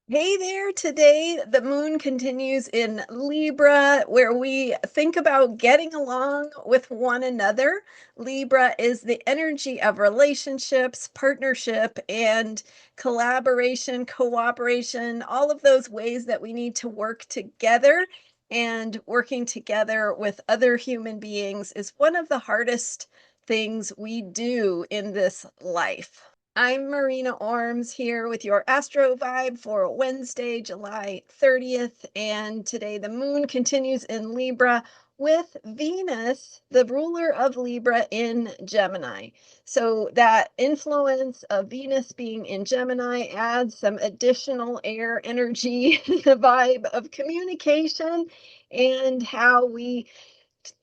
Hey there, today the moon continues in Libra, where we think about getting along with one another. Libra is the energy of relationships, partnership, and collaboration, cooperation, all of those ways that we need to work together. And working together with other human beings is one of the hardest things we do in this life. I'm Marina Orms here with your Astro Vibe for Wednesday, July 30th. And today the moon continues in Libra with Venus, the ruler of Libra, in Gemini. So that influence of Venus being in Gemini adds some additional air energy, the vibe of communication and how we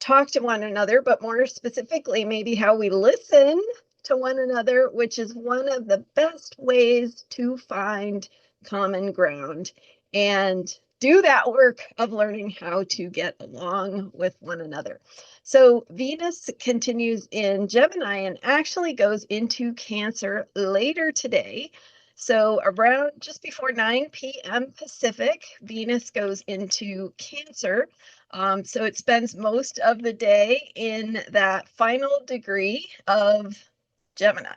talk to one another, but more specifically, maybe how we listen to one another, which is one of the best ways to find common ground and do that work of learning how to get along with one another. So Venus continues in Gemini and actually goes into Cancer later today. So around just before 9 p.m. Pacific, Venus goes into Cancer. So it spends most of the day in that final degree of Gemini.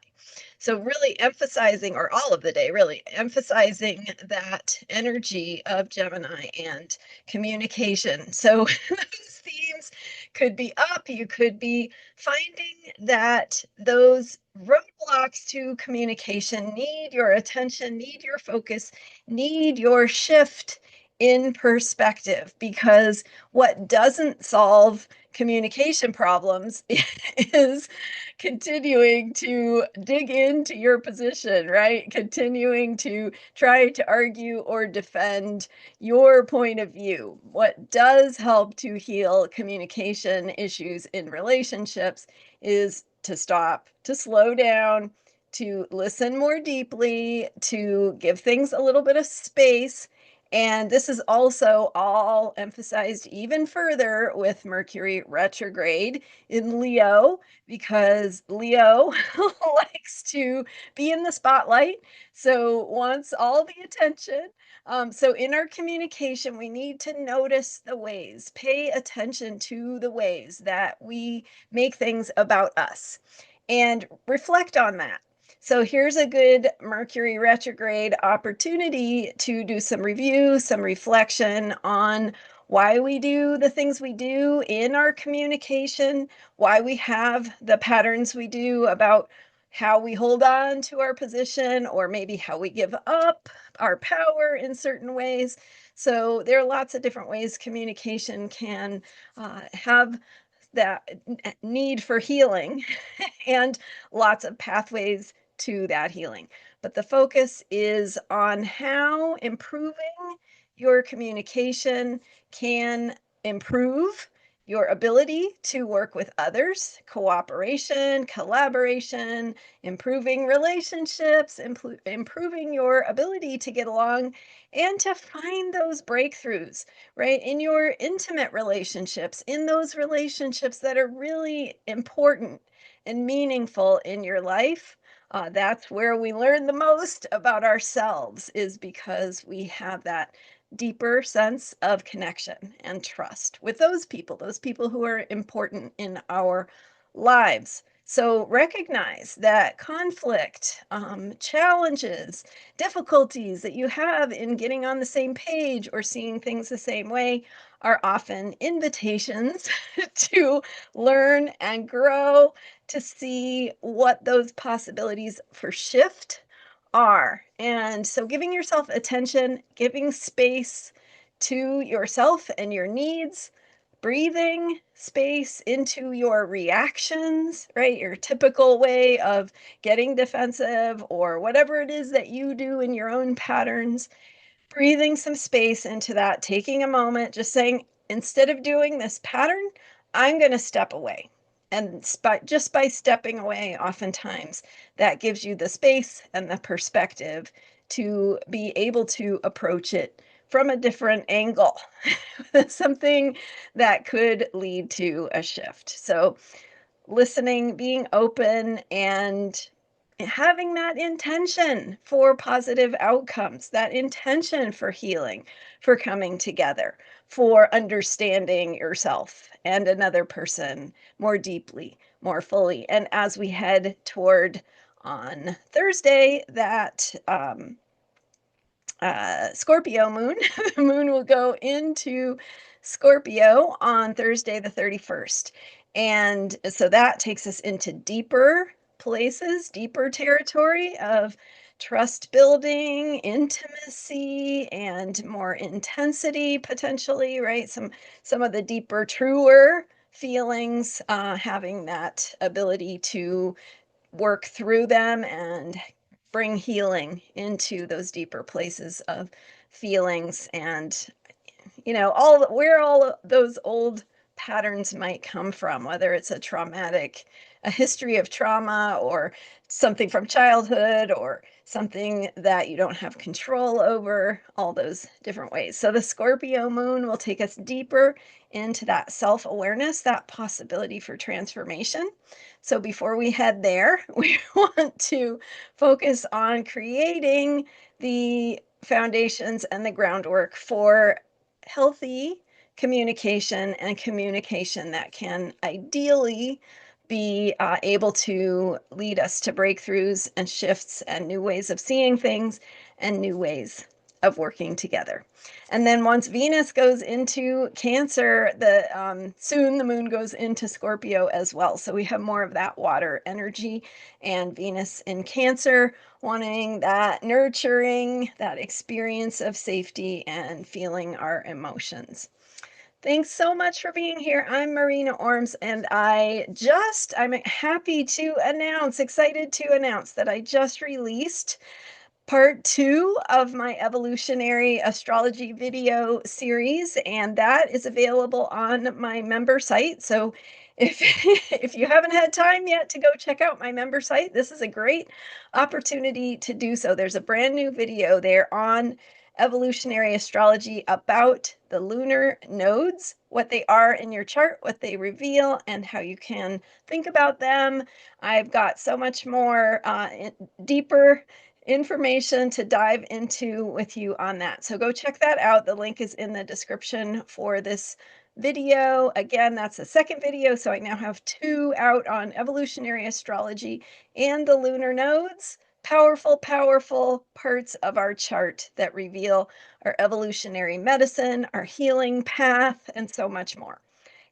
So really emphasizing, or all of the day, really emphasizing that energy of Gemini and communication. So those themes could be up. You could be finding that those roadblocks to communication need your attention, need your focus, need your shift in perspective, because what doesn't solve communication problems is continuing to dig into your position, right? Continuing to try to argue or defend your point of view. What does help to heal communication issues in relationships is to stop, to slow down, to listen more deeply, to give things a little bit of space. And this is also all emphasized even further with Mercury retrograde in Leo, because Leo likes to be in the spotlight, so wants all the attention. So in our communication, we need to notice the ways, pay attention to the ways that we make things about us and reflect on that. So here's a good Mercury retrograde opportunity to do some review, some reflection on why we do the things we do in our communication, why we have the patterns we do about how we hold on to our position, or maybe how we give up our power in certain ways. So there are lots of different ways communication can have that need for healing and lots of pathways to that healing. But the focus is on how improving your communication can improve your ability to work with others, cooperation, collaboration, improving relationships, improving your ability to get along and to find those breakthroughs, right? In your intimate relationships, in those relationships that are really important and meaningful in your life. That's where we learn the most about ourselves, is because we have that deeper sense of connection and trust with those people who are important in our lives. So recognize that conflict, challenges, difficulties that you have in getting on the same page or seeing things the same way are often invitations to learn and grow, to see what those possibilities for shift are. And so giving yourself attention, giving space to yourself and your needs, breathing space into your reactions, right? Your typical way of getting defensive or whatever it is that you do in your own patterns, breathing some space into that, taking a moment, just saying, instead of doing this pattern, I'm going to step away. And just by stepping away, oftentimes that gives you the space and the perspective to be able to approach it from a different angle, something that could lead to a shift. So listening, being open, and having that intention for positive outcomes, that intention for healing, for coming together, for understanding yourself and another person more deeply, more fully. And as we head toward on Thursday, that Scorpio moon. The moon will go into Scorpio on Thursday, the 31st. And so that takes us into deeper places, deeper territory of trust building, intimacy, and more intensity potentially, right? Some of the deeper, truer feelings, having that ability to work through them and bring healing into those deeper places of feelings and all where all those old patterns might come from, whether it's a history of trauma, or something from childhood, or something that you don't have control over, all those different ways. So the Scorpio moon will take us deeper into that self-awareness, that possibility for transformation. So before we head there, we want to focus on creating the foundations and the groundwork for healthy communication, and communication that can ideally be able to lead us to breakthroughs and shifts and new ways of seeing things and new ways of working together. And then once Venus goes into Cancer, soon the moon goes into Scorpio as well. So we have more of that water energy, and Venus in Cancer wanting that nurturing, that experience of safety and feeling our emotions. Thanks so much for being here. I'm Marina Orms, and I'm happy to announce, excited to announce that I just released part 2 of my evolutionary astrology video series, and that is available on my member site. So if if you haven't had time yet to go check out my member site, this is a great opportunity to do so. There's a brand new video there on evolutionary astrology about the lunar nodes, what they are in your chart, what they reveal, and how you can think about them. I've got so much more deeper information to dive into with you on that. So go check that out. The link is in the description for this video. Again, that's the second video. So I now have 2 out on evolutionary astrology and the lunar nodes. Powerful, powerful parts of our chart that reveal our evolutionary medicine, our healing path, and so much more.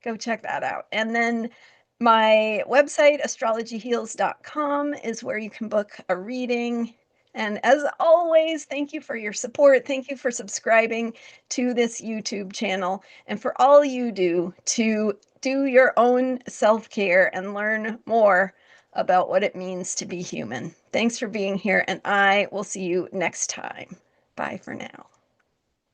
Go check that out. And then my website, astrologyheals.com, is where you can book a reading. And as always, thank you for your support. Thank you for subscribing to this YouTube channel, and for all you do to do your own self-care and learn more about what it means to be human. Thanks for being here, and I will see you next time. Bye for now.